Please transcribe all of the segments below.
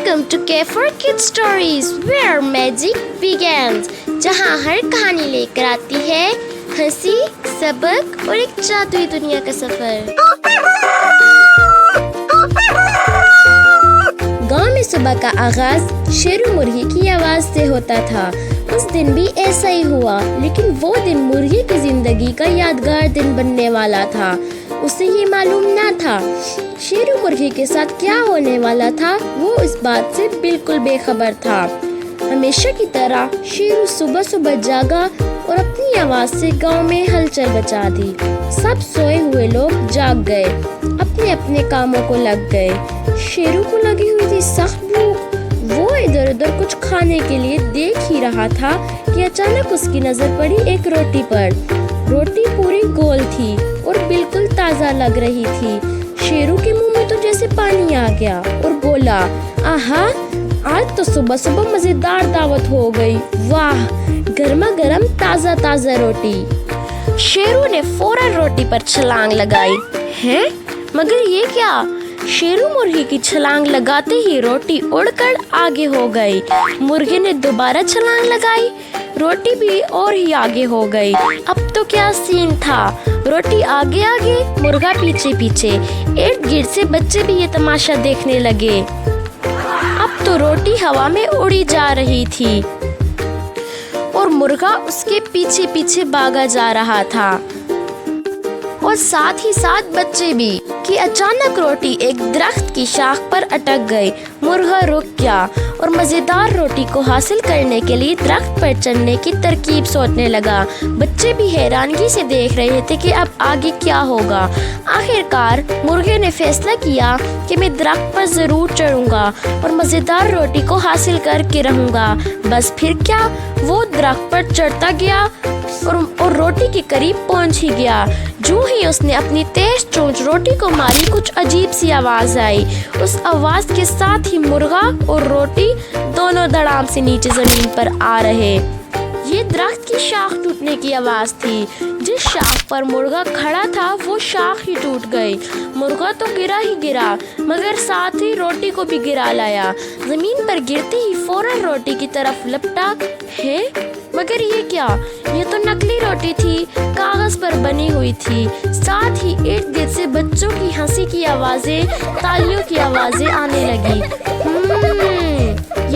Welcome to K for Kids Stories, where magic begins. जहाँ हर कहानी लेकर आती है हंसी, सबक और एक जादुई दुनिया का सफर। गांव में सुबह का आगाज शेरू मुर्गी की आवाज से होता था। उस दिन भी ऐसा ही हुआ, लेकिन वो दिन मुर्गी की जिंदगी का यादगार दिन बनने वाला था। उसे ये मालूम ना था शेरू मुर्गी के साथ क्या होने वाला था। वो इस बात से बिल्कुल बेखबर था। हमेशा की तरह शेरू सुबह सुबह जागा और अपनी आवाज से गांव में हलचल मचा दी। सब सोए हुए लोग जाग गए, अपने अपने कामों को लग गए। शेरू को लगी हुई थी सख्त भूख। वो इधर उधर कुछ खाने के लिए देख ही रहा था कि अचानक उसकी नजर पड़ी एक रोटी पर। रोटी पूरी गोल थी और बिल्कुल ताजा लग रही थी। शेरू के मुंह में तो जैसे पानी आ गया और बोला, आहा, आज तो सुबह सुबह मजेदार दावत हो गई। वाह, गर्मा गर्म ताजा ताजा रोटी। शेरू ने फौरन रोटी पर छलांग लगाई। हैं? मगर ये क्या? शेरू मुर्गी की छलांग लगाते ही रोटी उड़कर आगे हो गई। मुर्गे ने दोबारा छलांग लगाई, रोटी भी और ही आगे हो गई। अब तो क्या सीन था, रोटी आगे आगे, मुर्गा पीछे पीछे। इर्द गिर्द से बच्चे भी ये तमाशा देखने लगे। अब तो रोटी हवा में उड़ी जा रही थी और मुर्गा उसके पीछे पीछे भागा जा रहा था, और साथ ही साथ बच्चे भी। कि अचानक रोटी एक दरख्त की शाख पर अटक गई। मुर्गा रुक गया और मजेदार रोटी को हासिल करने के लिए दरख्त पर चढ़ने की तरकीब सोचने लगा। बच्चे भी हैरानगी से देख रहे थे कि अब आगे क्या होगा। आखिरकार मुर्गे ने फैसला किया कि मैं दरख्त पर जरूर चढ़ूंगा और मजेदार रोटी को हासिल करके रहूंगा। बस फिर क्या, वो दरख्त पर चढ़ता गया और रोटी के करीब पहुंच ही गया। जो ही उसने अपनी तेज चोंच रोटी को मारी, कुछ अजीब सी आवाज आई। उस आवाज के साथ ही मुर्गा और रोटी दोनों धड़ाम से नीचे जमीन पर आ रहे। ये दरख्त की शाख टूटने की आवाज थी। जिस शाख पर मुर्गा खड़ा था वो शाख ही टूट गई। मुर्गा तो गिरा ही गिरा, मगर साथ ही रोटी को भी गिरा लाया। जमीन पर गिरते ही फौरन रोटी की तरफ लपटा। है, मगर ये क्या? ये तो नकली रोटी थी, कागज पर बनी हुई थी। साथ ही इर्द गिर्द से बच्चों की हंसी की आवाजें, तालियों की आवाजें आने लगी।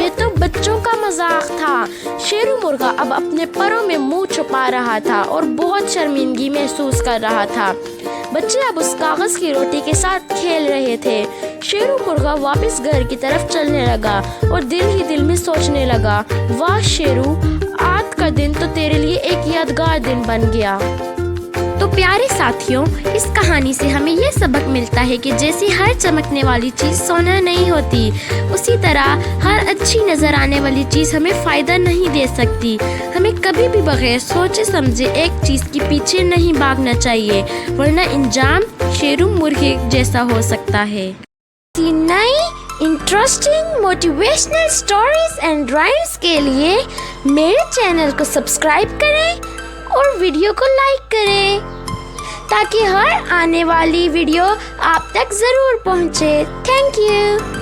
ये तो बच्चों का मजाक था। शेरू मुर्गा अब अपने परों में मुंह छुपा रहा था और बहुत शर्मिंदगी महसूस कर रहा था। बच्चे अब उस कागज की रोटी के साथ खेल रहे थे। शेरू मुर्गा वापस घर की तरफ चलने लगा और दिल ही दिल में सोचने लगा, वाह शेरू, आज का दिन तो तेरे लिए एक यादगार दिन बन गया। तो प्यारे साथियों, इस कहानी से हमें यह सबक मिलता है कि जैसे हर चमकने वाली चीज़ सोना नहीं होती, उसी तरह हर अच्छी नज़र आने वाली चीज़ हमें फ़ायदा नहीं दे सकती। हमें कभी भी बगैर सोचे समझे एक चीज़ के पीछे नहीं भागना चाहिए, वरना अंजाम शेरू मुर्गे जैसा हो सकता है। नई interesting motivational stories and rhymes के लिए मेरे चैनल को सब्सक्राइब करें और वीडियो को लाइक करें, ताकि हर आने वाली वीडियो आप तक ज़रूर पहुंचे। Thank you.